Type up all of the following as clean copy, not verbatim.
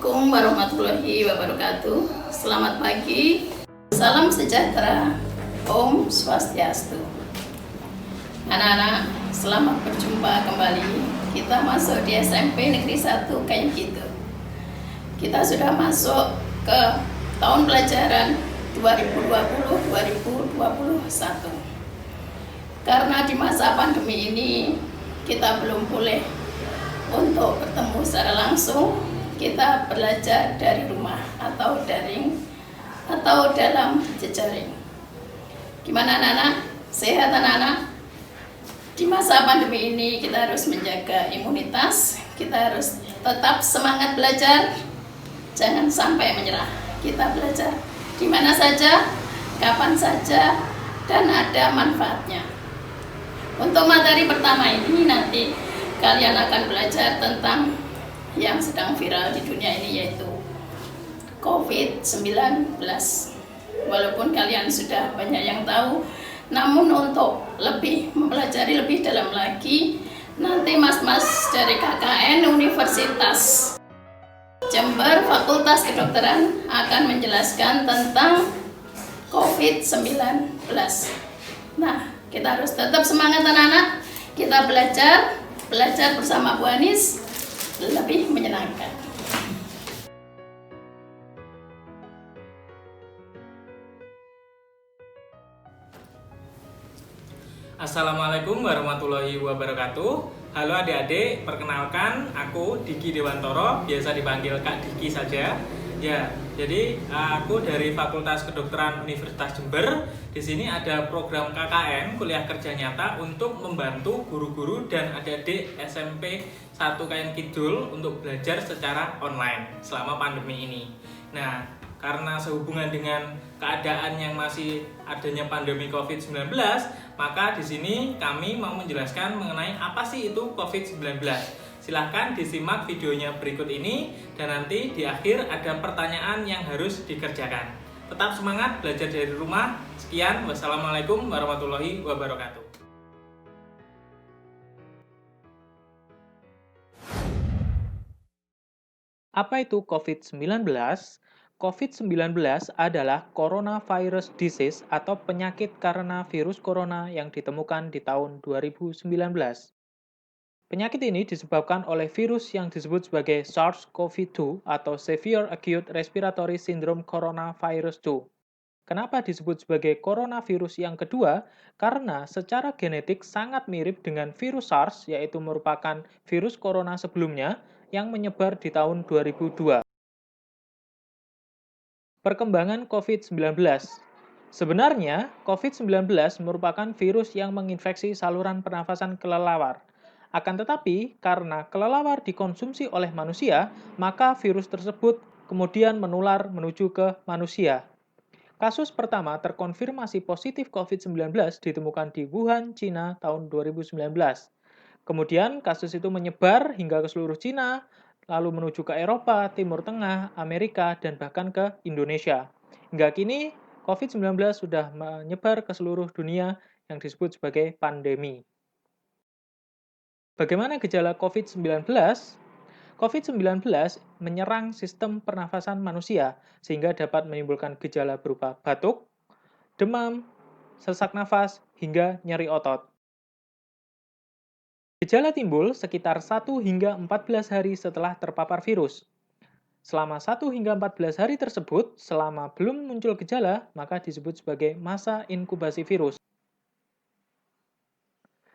Assalamualaikum warahmatullahi wabarakatuh. Selamat pagi, salam sejahtera, Om Swastiastu. Anak-anak, selamat berjumpa kembali. Kita masuk di SMP Negeri 1 kayak gitu. Kita sudah masuk ke tahun pelajaran 2020-2021. Karena di masa pandemi ini kita belum boleh untuk bertemu secara langsung, kita belajar dari rumah atau daring atau dalam jejaring. Gimana anak-anak? Sehat anak-anak? Di masa pandemi ini kita harus menjaga imunitas, kita harus tetap semangat belajar, jangan sampai menyerah. Kita belajar di mana saja, kapan saja, dan ada manfaatnya. Untuk materi pertama ini nanti kalian akan belajar tentang yang sedang viral di dunia ini, yaitu COVID-19. Walaupun kalian sudah banyak yang tahu, namun untuk lebih mempelajari lebih dalam lagi, nanti mas-mas dari KKN Universitas Jember Fakultas Kedokteran akan menjelaskan tentang COVID-19. Nah, kita harus tetap semangat anak-anak, kita belajar bersama Bu Anis lebih menyenangkan. Assalamualaikum warahmatullahi wabarakatuh. Halo adik-adik, perkenalkan aku Diki Dewantoro, biasa dipanggil Kak Diki saja. Ya, jadi aku dari Fakultas Kedokteran Universitas Jember. Di sini ada program KKN, kuliah kerja nyata, untuk membantu guru-guru dan adik-adik SMP 1 Kayan Kidul untuk belajar secara online selama pandemi ini. Nah, karena sehubungan dengan keadaan yang masih adanya pandemi COVID-19, maka di sini kami mau menjelaskan mengenai apa sih itu COVID-19. Silahkan disimak videonya berikut ini, dan nanti di akhir ada pertanyaan yang harus dikerjakan. Tetap semangat belajar dari rumah. Sekian, wassalamualaikum warahmatullahi wabarakatuh. Apa itu COVID-19? COVID-19 adalah coronavirus disease atau penyakit karena virus corona yang ditemukan di tahun 2019. Penyakit ini disebabkan oleh virus yang disebut sebagai SARS-CoV-2 atau Severe Acute Respiratory Syndrome Coronavirus 2. Kenapa disebut sebagai coronavirus yang kedua? Karena secara genetik sangat mirip dengan virus SARS, yaitu merupakan virus corona sebelumnya yang menyebar di tahun 2002. Perkembangan COVID-19. Sebenarnya, COVID-19 merupakan virus yang menginfeksi saluran pernafasan kelelawar. Akan tetapi, karena kelelawar dikonsumsi oleh manusia, maka virus tersebut kemudian menular menuju ke manusia. Kasus pertama terkonfirmasi positif COVID-19 ditemukan di Wuhan, China tahun 2019. Kemudian kasus itu menyebar hingga ke seluruh China, lalu menuju ke Eropa, Timur Tengah, Amerika, dan bahkan ke Indonesia. Hingga kini, COVID-19 sudah menyebar ke seluruh dunia yang disebut sebagai pandemi. Bagaimana gejala COVID-19? COVID-19 menyerang sistem pernafasan manusia, sehingga dapat menimbulkan gejala berupa batuk, demam, sesak nafas, hingga nyeri otot. Gejala timbul sekitar 1 hingga 14 hari setelah terpapar virus. Selama 1 hingga 14 hari tersebut, selama belum muncul gejala, maka disebut sebagai masa inkubasi virus.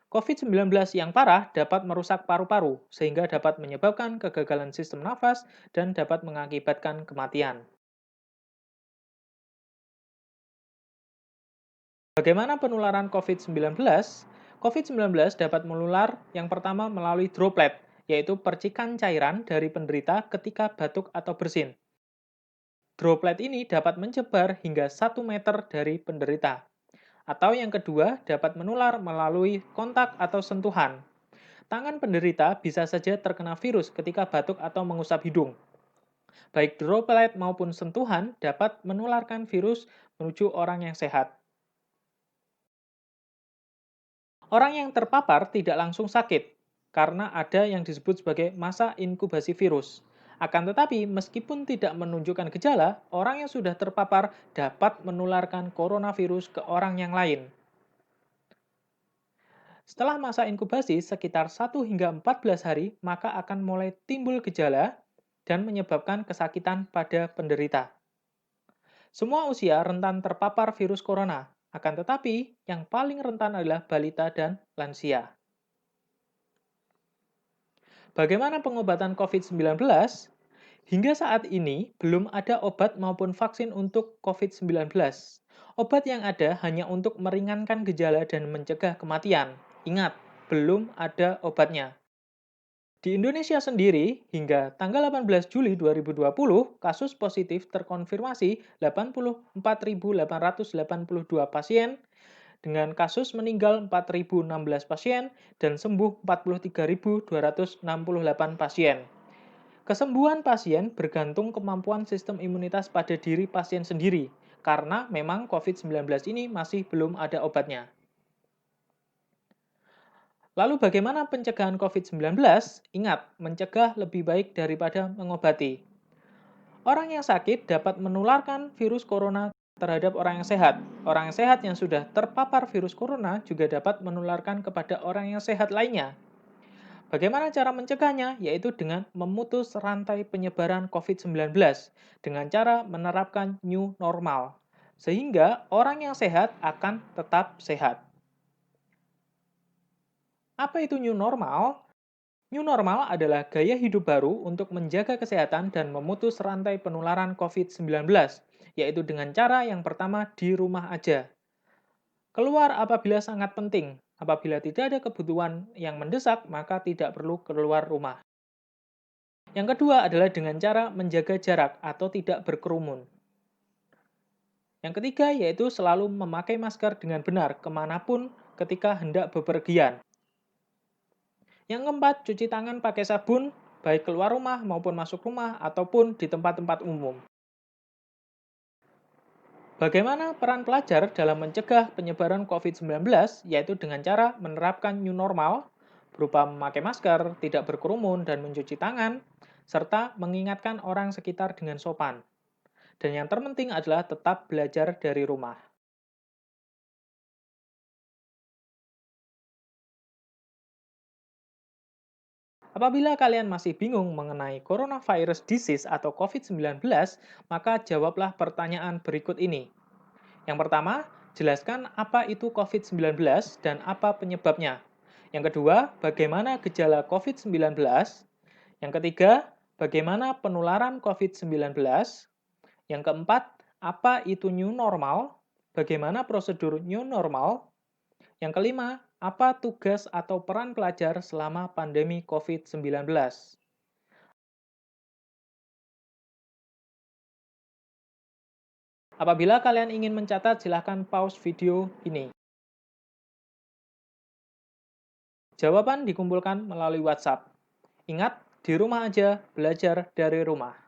COVID-19 yang parah dapat merusak paru-paru, sehingga dapat menyebabkan kegagalan sistem nafas dan dapat mengakibatkan kematian. Bagaimana penularan COVID-19? COVID-19 dapat menular yang pertama melalui droplet, yaitu percikan cairan dari penderita ketika batuk atau bersin. Droplet ini dapat menyebar hingga 1 meter dari penderita. Atau yang kedua, dapat menular melalui kontak atau sentuhan. Tangan penderita bisa saja terkena virus ketika batuk atau mengusap hidung. Baik droplet maupun sentuhan dapat menularkan virus menuju orang yang sehat. Orang yang terpapar tidak langsung sakit, karena ada yang disebut sebagai masa inkubasi virus. Akan tetapi, meskipun tidak menunjukkan gejala, orang yang sudah terpapar dapat menularkan coronavirus ke orang yang lain. Setelah masa inkubasi sekitar 1 hingga 14 hari, maka akan mulai timbul gejala dan menyebabkan kesakitan pada penderita. Semua usia rentan terpapar virus corona, akan tetapi yang paling rentan adalah balita dan lansia. Bagaimana pengobatan COVID-19? Hingga saat ini, belum ada obat maupun vaksin untuk COVID-19. Obat yang ada hanya untuk meringankan gejala dan mencegah kematian. Ingat, belum ada obatnya. Di Indonesia sendiri, hingga tanggal 18 Juli 2020, kasus positif terkonfirmasi 84.882 pasien, dengan kasus meninggal 4.016 pasien, dan sembuh 43.268 pasien. Kesembuhan pasien bergantung kemampuan sistem imunitas pada diri pasien sendiri, karena memang COVID-19 ini masih belum ada obatnya. Lalu bagaimana pencegahan COVID-19? Ingat, mencegah lebih baik daripada mengobati. Orang yang sakit dapat menularkan virus corona terhadap orang yang sehat. Orang yang sehat yang sudah terpapar virus corona juga dapat menularkan kepada orang yang sehat lainnya. Bagaimana cara mencegahnya? Yaitu dengan memutus rantai penyebaran COVID-19 dengan cara menerapkan new normal, sehingga orang yang sehat akan tetap sehat. Apa itu new normal? New normal adalah gaya hidup baru untuk menjaga kesehatan dan memutus rantai penularan COVID-19, yaitu dengan cara yang pertama di rumah aja. Keluar apabila sangat penting. Apabila tidak ada kebutuhan yang mendesak, maka tidak perlu keluar rumah. Yang kedua adalah dengan cara menjaga jarak atau tidak berkerumun. Yang ketiga yaitu selalu memakai masker dengan benar kemanapun ketika hendak bepergian. Yang keempat, cuci tangan pakai sabun, baik keluar rumah maupun masuk rumah ataupun di tempat-tempat umum. Bagaimana peran pelajar dalam mencegah penyebaran COVID-19, yaitu dengan cara menerapkan new normal, berupa memakai masker, tidak berkerumun, dan mencuci tangan, serta mengingatkan orang sekitar dengan sopan. Dan yang terpenting adalah tetap belajar dari rumah. Apabila kalian masih bingung mengenai coronavirus disease atau COVID-19, maka jawablah pertanyaan berikut ini. Yang pertama, jelaskan apa itu COVID-19 dan apa penyebabnya. Yang kedua, bagaimana gejala COVID-19. Yang ketiga, bagaimana penularan COVID-19. Yang keempat, apa itu new normal, bagaimana prosedur new normal. Yang kelima, apa tugas atau peran pelajar selama pandemi COVID-19. Apabila kalian ingin mencatat, silahkan pause video ini. Jawaban dikumpulkan melalui WhatsApp. Ingat, di rumah aja, belajar dari rumah.